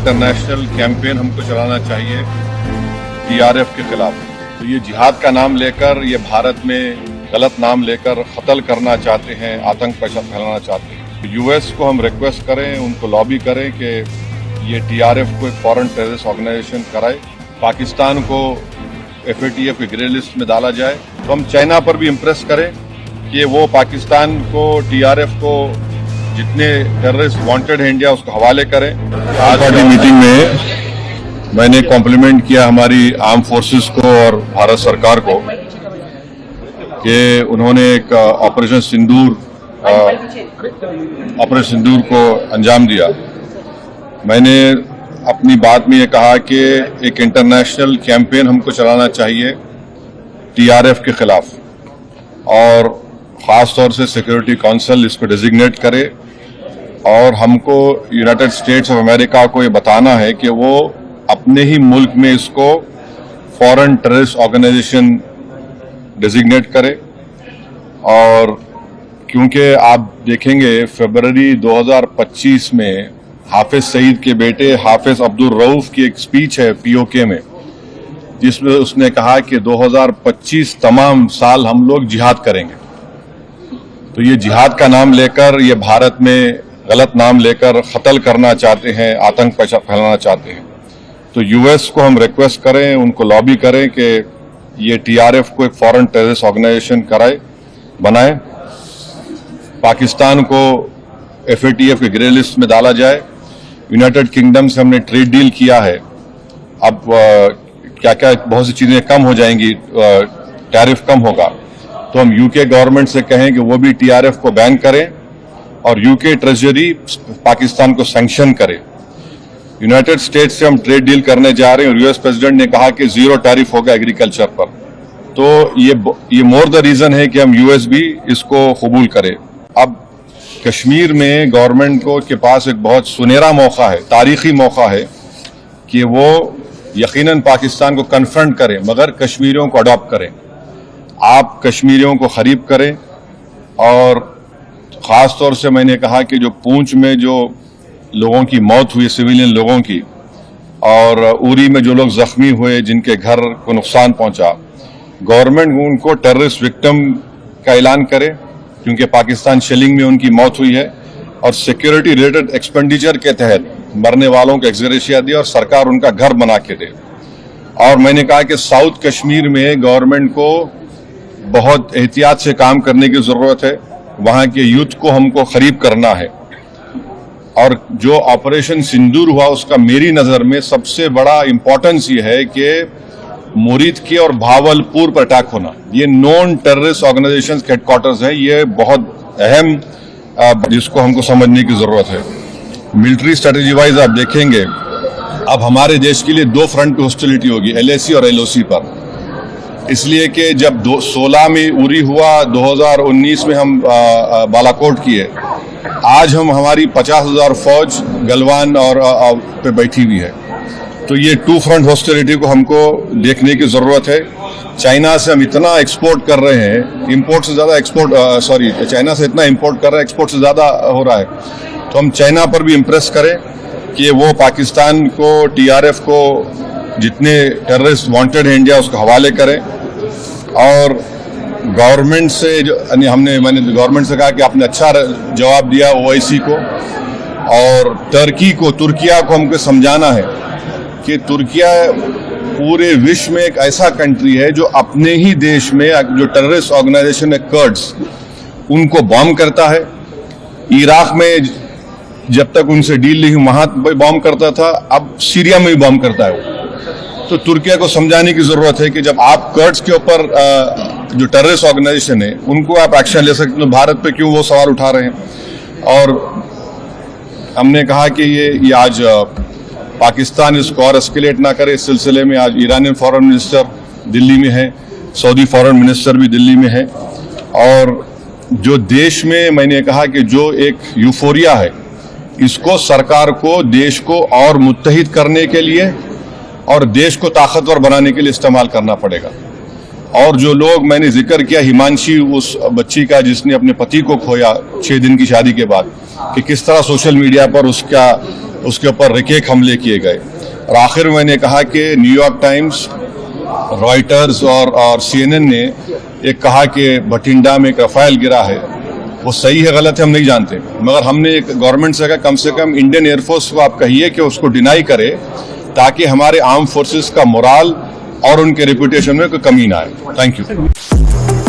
International campaign हमको चलाना चाहिए टीआरएफ के खिलाफ। तो ये जिहाद का नाम लेकर, ये भारत में गलत नाम लेकर कत्ल करना चाहते हैं, आतंक फैलाना चाहते हैं। यूएस को हम रिक्वेस्ट करें, उनको लॉबी करें कि ये टीआरएफ को एक फॉरेन टेररिस्ट ऑर्गेनाइजेशन कराए, पाकिस्तान को एफएटीएफ की ग्रे लिस्ट में डाला जाए। तो हम चाइना पर भी इम्प्रेस करें कि वो पाकिस्तान को, टीआरएफ को जितने टेररिस्ट वांटेड है इंडिया उसको हवाले करें। आज की मीटिंग में मैंने कॉम्प्लीमेंट किया हमारी आर्म फोर्सेस को और भारत सरकार को कि उन्होंने एक ऑपरेशन सिंदूर को अंजाम दिया। मैंने अपनी बात में ये कहा कि एक इंटरनेशनल कैंपेन हमको चलाना चाहिए टीआरएफ के खिलाफ, और ख़ास तौर से सिक्योरिटी काउंसिल इसको डिजिग्नेट करे, और हमको यूनाइटेड स्टेट्स ऑफ अमेरिका को ये बताना है कि वो अपने ही मुल्क में इसको फॉरेन टेररिस्ट ऑर्गेनाइजेशन डिजिग्नेट करे। और क्योंकि आप देखेंगे फरवरी 2025 में हाफिज सईद के बेटे हाफिज अब्दुल रऊफ की एक स्पीच है पीओके में, जिसमें उसने कहा कि 2025 तमाम साल हम लोग जिहाद करेंगे। तो ये जिहाद का नाम लेकर, ये भारत में गलत नाम लेकर कत्ल करना चाहते हैं, आतंक फैलाना चाहते हैं। तो यूएस को हम रिक्वेस्ट करें, उनको लॉबी करें कि ये टीआरएफ को एक फॉरेन टेररिस्ट ऑर्गेनाइजेशन बनाए, पाकिस्तान को एफएटीएफ की ग्रे लिस्ट में डाला जाए। यूनाइटेड किंगडम से हमने ट्रेड डील किया है, अब क्या क्या बहुत सी चीजें कम हो जाएंगी, टैरिफ कम होगा। तो हम यूके गवर्नमेंट से कहें कि वो भी टीआरएफ को बैन करें, और यूके ट्रेजरी पाकिस्तान को सैंक्शन करे। यूनाइटेड स्टेट्स से हम ट्रेड डील करने जा रहे हैं, और यूएस प्रेसिडेंट ने कहा कि जीरो टैरिफ होगा एग्रीकल्चर पर। तो ये मोर द रीजन है कि हम यूएस भी इसको कबूल करे। अब कश्मीर में गवर्नमेंट को के पास एक बहुत सुनहरा मौका है, तारीखी मौका है कि वो यकीनन पाकिस्तान को कन्फ्रंट करें, मगर कश्मीरियों को अडॉप्ट करें। आप कश्मीरियों को खरीब करें, और ख़ास तौर से मैंने कहा कि जो पूंछ में जो लोगों की मौत हुई, सिविलियन लोगों की, और उरी में जो लोग जख्मी हुए, जिनके घर को नुकसान पहुंचा, गवर्नमेंट उनको टेररिस्ट विक्टिम का ऐलान करे, क्योंकि पाकिस्तान शेलिंग में उनकी मौत हुई है, और सिक्योरिटी रिलेटेड एक्सपेंडिचर के तहत मरने वालों को एक्सग्रेशिया दे, और सरकार उनका घर बना के दे। और मैंने कहा कि साउथ कश्मीर में गवर्नमेंट को बहुत एहतियात से काम करने की ज़रूरत है, वहाँ के यूथ को हमको खरीब करना है। और जो ऑपरेशन सिंदूर हुआ, उसका मेरी नज़र में सबसे बड़ा इम्पोर्टेंस ये है कि मुरीद के और भावलपुर पर अटैक होना, ये नॉन टेररिस्ट ऑर्गेनाइजेशन के हेडक्वार्टर्स है, ये बहुत अहम जिसको हमको समझने की ज़रूरत है। मिलिट्री स्ट्रेटेजी वाइज आप देखेंगे अब हमारे देश के लिए दो फ्रंट पे हॉस्टिलिटी होगी, एलएसी और एलओसी पर। इसलिए कि जब 16 में उरी हुआ, 2019 में हम बालाकोट किए, आज हमारी 50,000 फौज गलवान और पे बैठी हुई है। तो ये टू फ्रंट हॉस्टिलिटी को हमको देखने की ज़रूरत है। चाइना से हम इतना एक्सपोर्ट कर रहे हैं, इंपोर्ट से ज़्यादा चाइना से इतना इंपोर्ट कर रहे हैं, एक्सपोर्ट से ज़्यादा हो रहा है। तो हम चाइना पर भी इम्प्रेस करें कि वो पाकिस्तान को, टीआरएफ को जितने टेररिस्ट वांटेड है इंडिया उसको हवाले करें। और गवर्नमेंट से मैंने गवर्नमेंट से कहा कि आपने अच्छा जवाब दिया ओआईसी को, और तुर्किया को हमको समझाना है कि तुर्किया पूरे विश्व में एक ऐसा कंट्री है जो अपने ही देश में जो टेररिस्ट ऑर्गेनाइजेशन है कर्ड्स, उनको बॉम्ब करता है। इराक में जब तक उनसे डील नहीं हुई वहां बॉम्ब करता था, अब सीरिया में भी बॉम्ब करता है वो। तो तुर्किया को समझाने की जरूरत है कि जब आप कर्ड्स के ऊपर जो टेररिस्ट ऑर्गेनाइजेशन है उनको आप एक्शन ले सकते, तो भारत पे क्यों वो सवाल उठा रहे हैं। और हमने कहा कि ये आज पाकिस्तान इसको और एस्केलेट ना करे। इस सिलसिले में आज ईरानियन फॉरेन मिनिस्टर दिल्ली में है, सऊदी फॉरेन मिनिस्टर भी दिल्ली में है। और जो देश में मैंने कहा कि जो एक यूफोरिया है, इसको सरकार को देश को और मुत्तहिद करने के लिए और देश को ताकतवर बनाने के लिए इस्तेमाल करना पड़ेगा। और जो लोग मैंने जिक्र किया हिमांशी, उस बच्ची का जिसने अपने पति को खोया 6 दिन की शादी के बाद, कि किस तरह सोशल मीडिया पर उसका उसके ऊपर रिकेक हमले किए गए। और आखिर में मैंने कहा कि न्यूयॉर्क टाइम्स, रॉयटर्स और CNN ने एक कहा कि बठिंडा में एक रफाइल गिरा है। वो सही है गलत है हम नहीं जानते, मगर हमने एक गवर्नमेंट से कम इंडियन एयरफोर्स को आप कहिए कि उसको डिनाई करे, ताकि हमारे आर्म फोर्सेस का मोराल और उनके रेपुटेशन में कोई कमी ना आए। Thank you.